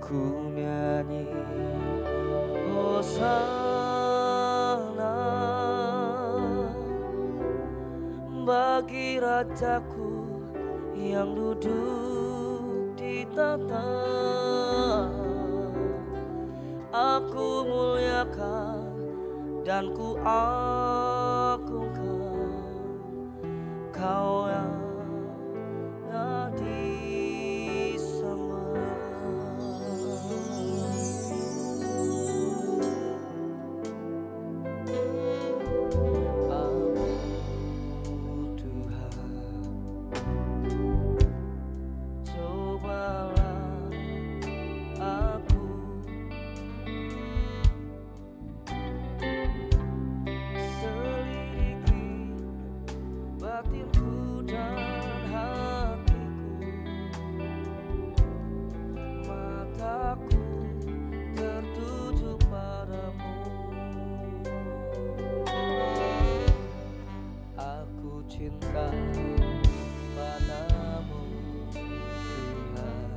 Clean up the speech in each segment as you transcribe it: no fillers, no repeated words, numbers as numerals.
ku nyanyi Hosana bagi Rajaku yang duduk di tahta. Aku muliakan dan ku agungkan Kau yang ada di sama. Aku Tuhan, cobalah aku selidiki batinku dan hatiku. Mataku tertuju padamu. Aku cinta padamu Tuhan.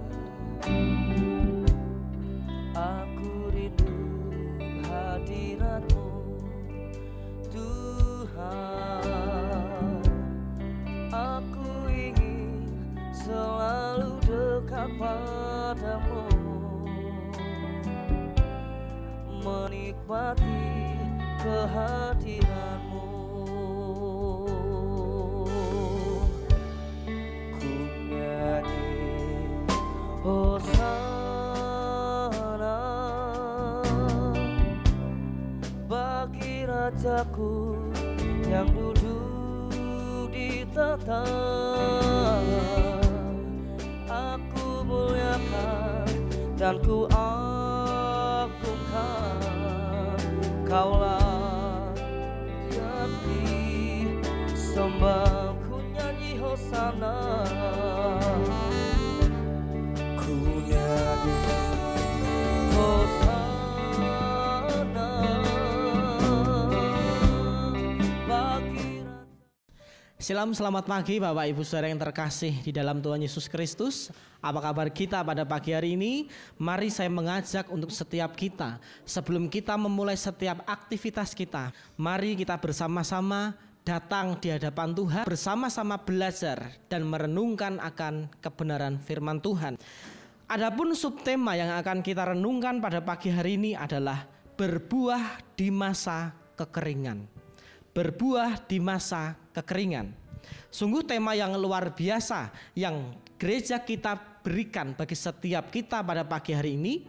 Aku rindu hadiratmu Tuhan. Aku ingin selalu dekat padamu, menikmati kehadiranmu. Ku nyanyi Hosana bagi Rajaku yang duduk di tahta. Aku muliakan dan ku agungkan Kaulah yang disembah. Ku nyanyi Hosana, ku nyanyi Hosana bagi Raja. Shalom, selamat pagi Bapak Ibu Saudara yang terkasih di dalam Tuhan Yesus Kristus. Apa kabar kita pada pagi hari ini? Mari saya mengajak untuk setiap kita, sebelum kita memulai setiap aktivitas kita, mari kita bersama-sama datang di hadapan Tuhan, bersama-sama belajar dan merenungkan akan kebenaran firman Tuhan. Adapun subtema yang akan kita renungkan pada pagi hari ini adalah berbuah di masa kekeringan. Berbuah di masa kekeringan. Sungguh tema yang luar biasa yang gereja kita berikan bagi setiap kita pada pagi hari ini.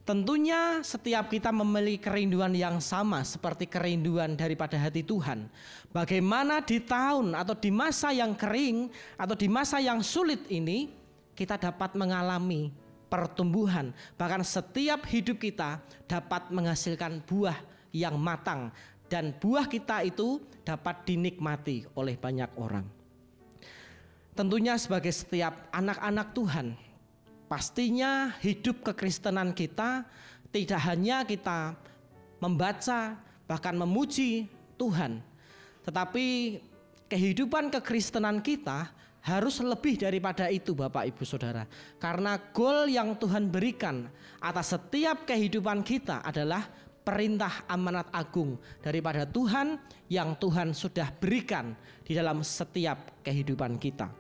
Tentunya setiap kita memiliki kerinduan yang sama seperti kerinduan daripada hati Tuhan. Bagaimana di tahun atau di masa yang kering atau di masa yang sulit ini kita dapat mengalami pertumbuhan. Bahkan setiap hidup kita dapat menghasilkan buah yang matang. Dan buah kita itu dapat dinikmati oleh banyak orang. Tentunya sebagai setiap anak-anak Tuhan, pastinya hidup kekristenan kita tidak hanya kita membaca bahkan memuji Tuhan, tetapi kehidupan kekristenan kita harus lebih daripada itu Bapak Ibu Saudara. Karena goal yang Tuhan berikan atas setiap kehidupan kita adalah perintah amanat agung daripada Tuhan yang Tuhan sudah berikan di dalam setiap kehidupan kita.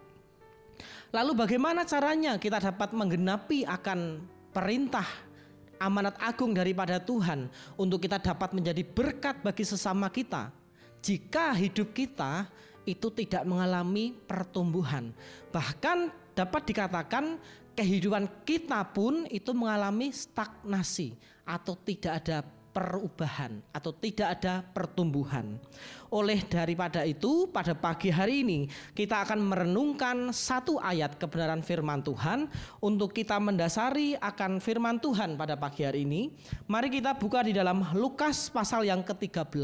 Lalu bagaimana caranya kita dapat menggenapi akan perintah amanat agung daripada Tuhan untuk kita dapat menjadi berkat bagi sesama kita jika hidup kita itu tidak mengalami pertumbuhan. Bahkan dapat dikatakan kehidupan kita pun itu mengalami stagnasi atau tidak ada perubahan atau tidak ada pertumbuhan. Oleh daripada itu pada pagi hari ini kita akan merenungkan satu ayat kebenaran firman Tuhan untuk kita mendasari akan firman Tuhan pada pagi hari ini. Mari kita buka di dalam Lukas pasal yang ke-13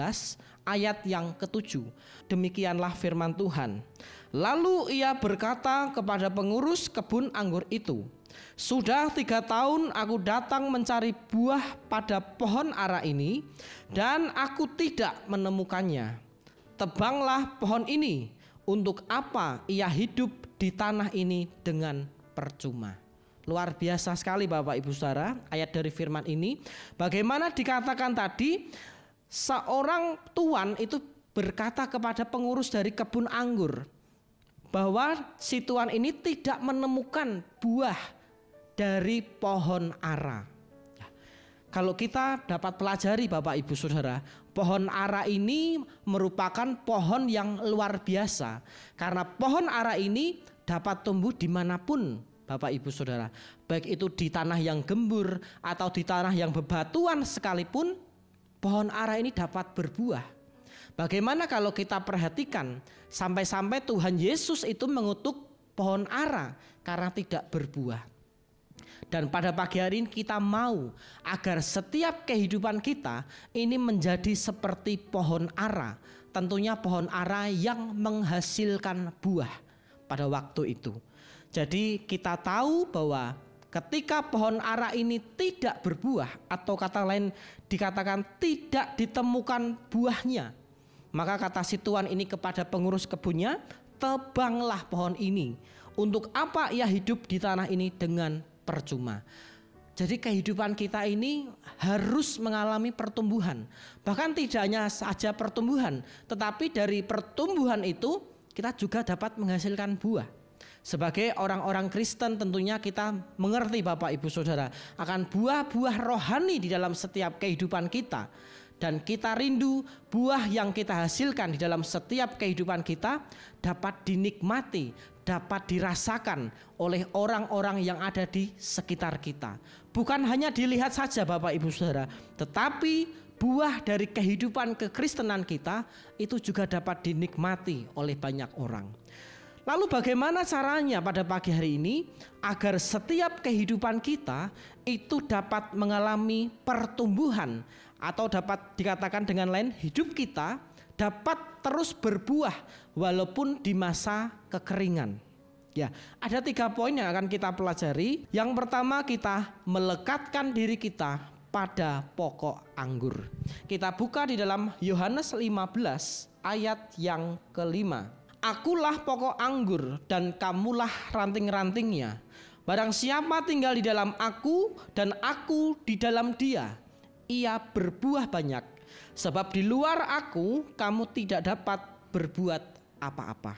ayat yang ke-7. Demikianlah firman Tuhan. Lalu ia berkata kepada pengurus kebun anggur itu, "Sudah 3 tahun aku datang mencari buah pada pohon ara ini dan aku tidak menemukannya. Tebanglah pohon ini, untuk apa ia hidup di tanah ini dengan percuma." Luar biasa sekali Bapak Ibu Saudara ayat dari firman ini. Bagaimana dikatakan tadi seorang tuan itu berkata kepada pengurus dari kebun anggur bahwa si tuan ini tidak menemukan buah dari pohon ara. Ya, kalau kita dapat pelajari Bapak Ibu Saudara, pohon ara ini merupakan pohon yang luar biasa. Karena pohon ara ini dapat tumbuh dimanapun Bapak Ibu Saudara, baik itu di tanah yang gembur atau di tanah yang bebatuan sekalipun, pohon ara ini dapat berbuah. Bagaimana kalau kita perhatikan sampai-sampai Tuhan Yesus itu mengutuk pohon ara karena tidak berbuah. Dan pada pagi hari ini kita mau agar setiap kehidupan kita ini menjadi seperti pohon ara. Tentunya pohon ara yang menghasilkan buah pada waktu itu. Jadi kita tahu bahwa ketika pohon ara ini tidak berbuah atau kata lain dikatakan tidak ditemukan buahnya, maka kata si tuan ini kepada pengurus kebunnya, tebanglah pohon ini. Untuk apa ia hidup di tanah ini dengan percuma? Jadi kehidupan kita ini harus mengalami pertumbuhan. Bahkan tidak hanya saja pertumbuhan, tetapi dari pertumbuhan itu kita juga dapat menghasilkan buah. Sebagai orang-orang Kristen tentunya kita mengerti Bapak Ibu Saudara akan buah-buah rohani di dalam setiap kehidupan kita. Dan kita rindu buah yang kita hasilkan di dalam setiap kehidupan kita dapat dinikmati, dapat dirasakan oleh orang-orang yang ada di sekitar kita. Bukan hanya dilihat saja Bapak Ibu Saudara, tetapi buah dari kehidupan kekristenan kita itu juga dapat dinikmati oleh banyak orang. Lalu bagaimana caranya pada pagi hari ini agar setiap kehidupan kita itu dapat mengalami pertumbuhan atau dapat dikatakan dengan lain hidup kita dapat terus berbuah walaupun di masa kekeringan. Ya, ada 3 poin yang akan kita pelajari. Yang pertama, kita melekatkan diri kita pada pokok anggur. Kita buka di dalam Yohanes 15 ayat yang ke-5. Akulah pokok anggur dan kamulah ranting-rantingnya. Barang siapa tinggal di dalam aku dan aku di dalam dia, ia berbuah banyak. Sebab di luar aku kamu tidak dapat berbuat apa-apa.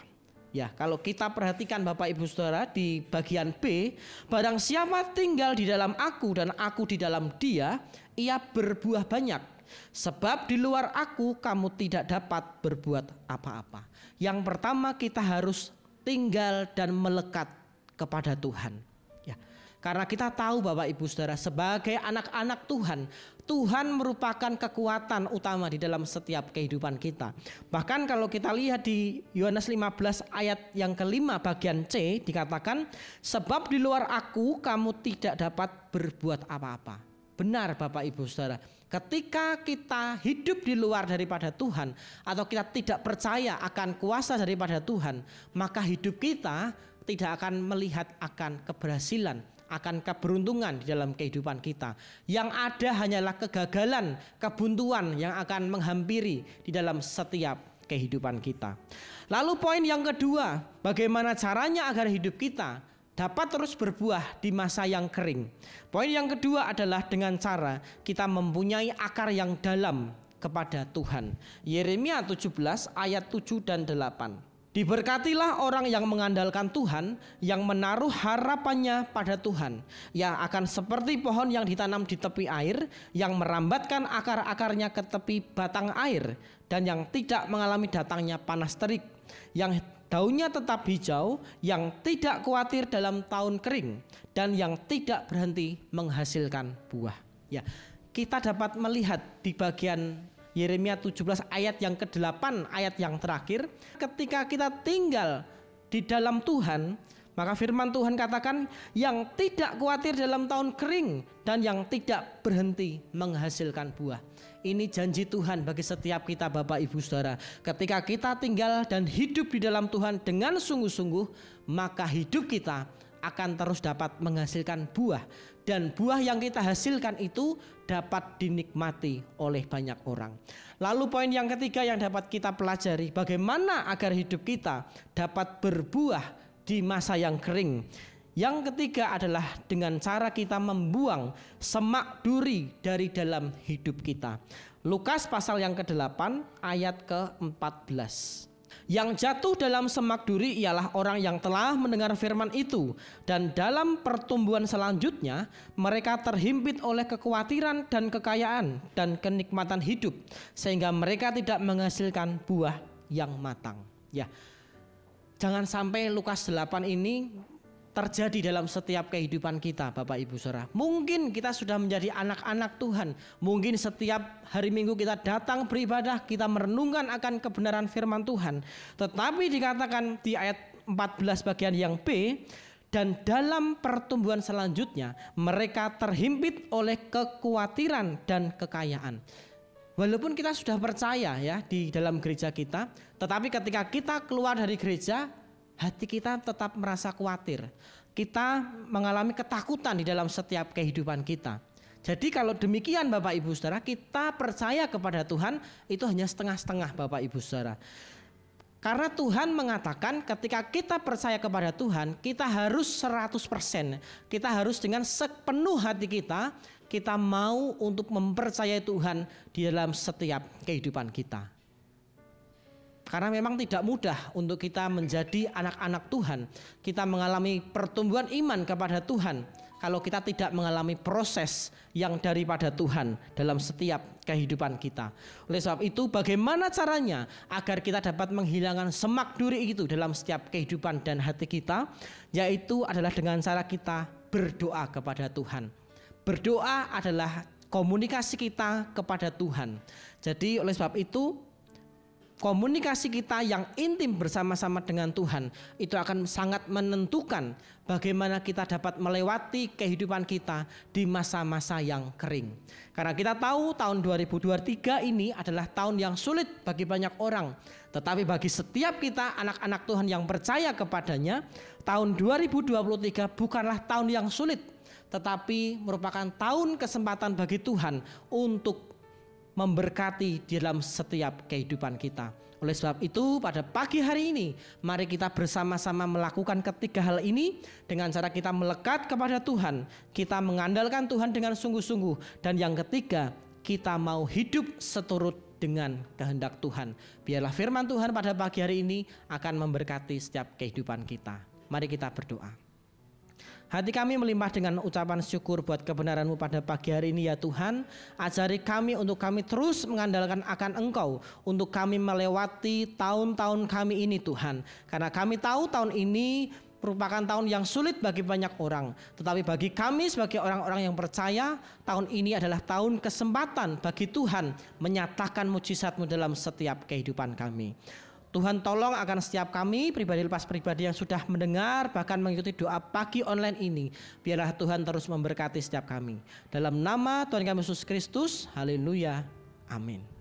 Ya, kalau kita perhatikan Bapak Ibu Saudara di bagian B, barang siapa tinggal di dalam aku dan aku di dalam dia, ia berbuah banyak. Sebab di luar aku kamu tidak dapat berbuat apa-apa. Yang pertama kita harus tinggal dan melekat kepada Tuhan. Ya, karena kita tahu Bapak Ibu Saudara sebagai anak-anak Tuhan, Tuhan merupakan kekuatan utama di dalam setiap kehidupan kita. Bahkan kalau kita lihat di Yohanes 15 ayat yang ke-5 bagian C dikatakan, sebab di luar aku kamu tidak dapat berbuat apa-apa. Benar Bapak Ibu Saudara, ketika kita hidup di luar daripada Tuhan atau kita tidak percaya akan kuasa daripada Tuhan, maka hidup kita tidak akan melihat akan keberhasilan, akan keberuntungan di dalam kehidupan kita. Yang ada hanyalah kegagalan, kebuntuan yang akan menghampiri di dalam setiap kehidupan kita. Lalu poin yang kedua, bagaimana caranya agar hidup kita dapat terus berbuah di masa yang kering. Poin yang kedua adalah dengan cara kita mempunyai akar yang dalam kepada Tuhan. Yeremia 17 ayat 7 dan 8. Diberkatilah orang yang mengandalkan Tuhan, yang menaruh harapannya pada Tuhan, yang akan seperti pohon yang ditanam di tepi air, yang merambatkan akar-akarnya ke tepi batang air, dan yang tidak mengalami datangnya panas terik, yang daunnya tetap hijau, yang tidak khawatir dalam tahun kering, dan yang tidak berhenti menghasilkan buah. Ya, kita dapat melihat di bagian Yeremia 17 ayat yang ke-8, ayat yang terakhir, ketika kita tinggal di dalam Tuhan, maka firman Tuhan katakan yang tidak khawatir dalam tahun kering dan yang tidak berhenti menghasilkan buah. Ini janji Tuhan bagi setiap kita Bapak Ibu Saudara. Ketika kita tinggal dan hidup di dalam Tuhan dengan sungguh-sungguh, maka hidup kita akan terus dapat menghasilkan buah. Dan buah yang kita hasilkan itu dapat dinikmati oleh banyak orang. Lalu poin yang ketiga yang dapat kita pelajari, bagaimana agar hidup kita dapat berbuah di masa yang kering. Yang ketiga adalah dengan cara kita membuang semak duri dari dalam hidup kita. Lukas pasal yang ke-8 ayat ke-14. Yang jatuh dalam semak duri ialah orang yang telah mendengar firman itu, dan dalam pertumbuhan selanjutnya mereka terhimpit oleh kekhawatiran dan kekayaan dan kenikmatan hidup, sehingga mereka tidak menghasilkan buah yang matang. Ya, jangan sampai Lukas 8 ini terjadi dalam setiap kehidupan kita, Bapak Ibu Saudara. Mungkin kita sudah menjadi anak-anak Tuhan. Mungkin setiap hari Minggu kita datang beribadah, kita merenungkan akan kebenaran firman Tuhan. Tetapi dikatakan di ayat 14 bagian yang B, dan dalam pertumbuhan selanjutnya mereka terhimpit oleh kekhawatiran dan kekayaan. Walaupun kita sudah percaya ya di dalam gereja kita, tetapi ketika kita keluar dari gereja, hati kita tetap merasa khawatir. Kita mengalami ketakutan di dalam setiap kehidupan kita. Jadi kalau demikian Bapak Ibu Saudara, kita percaya kepada Tuhan itu hanya setengah-setengah Bapak Ibu Saudara. Karena Tuhan mengatakan ketika kita percaya kepada Tuhan, kita harus 100%. Kita harus dengan sepenuh hati kita mau untuk mempercayai Tuhan di dalam setiap kehidupan kita. Karena memang tidak mudah untuk kita menjadi anak-anak Tuhan. Kita mengalami pertumbuhan iman kepada Tuhan kalau kita tidak mengalami proses yang daripada Tuhan dalam setiap kehidupan kita. Oleh sebab itu, bagaimana caranya agar kita dapat menghilangkan semak duri itu dalam setiap kehidupan dan hati kita? Yaitu adalah dengan cara kita berdoa kepada Tuhan. Berdoa adalah komunikasi kita kepada Tuhan. Jadi oleh sebab itu, komunikasi kita yang intim bersama-sama dengan Tuhan itu akan sangat menentukan bagaimana kita dapat melewati kehidupan kita di masa-masa yang kering. Karena kita tahu tahun 2023 ini adalah tahun yang sulit bagi banyak orang. Tetapi bagi setiap kita anak-anak Tuhan yang percaya kepadanya, tahun 2023 bukanlah tahun yang sulit, tetapi merupakan tahun kesempatan bagi Tuhan untuk memberkati di dalam setiap kehidupan kita. Oleh sebab itu pada pagi hari ini mari kita bersama-sama melakukan ketiga hal ini dengan cara kita melekat kepada Tuhan, kita mengandalkan Tuhan dengan sungguh-sungguh, dan yang ketiga kita mau hidup seturut dengan kehendak Tuhan. Biarlah firman Tuhan pada pagi hari ini akan memberkati setiap kehidupan kita. Mari kita berdoa. Hati kami melimpah dengan ucapan syukur buat kebenaran-Mu pada pagi hari ini ya Tuhan. Ajari kami untuk kami terus mengandalkan akan Engkau, untuk kami melewati tahun-tahun kami ini Tuhan. Karena kami tahu tahun ini merupakan tahun yang sulit bagi banyak orang. Tetapi bagi kami sebagai orang-orang yang percaya, tahun ini adalah tahun kesempatan bagi Tuhan menyatakan mujizat-Mu dalam setiap kehidupan kami. Tuhan tolong akan setiap kami, pribadi lepas pribadi yang sudah mendengar, bahkan mengikuti doa pagi online ini. Biarlah Tuhan terus memberkati setiap kami. Dalam nama Tuhan kami Yesus Kristus, haleluya, amin.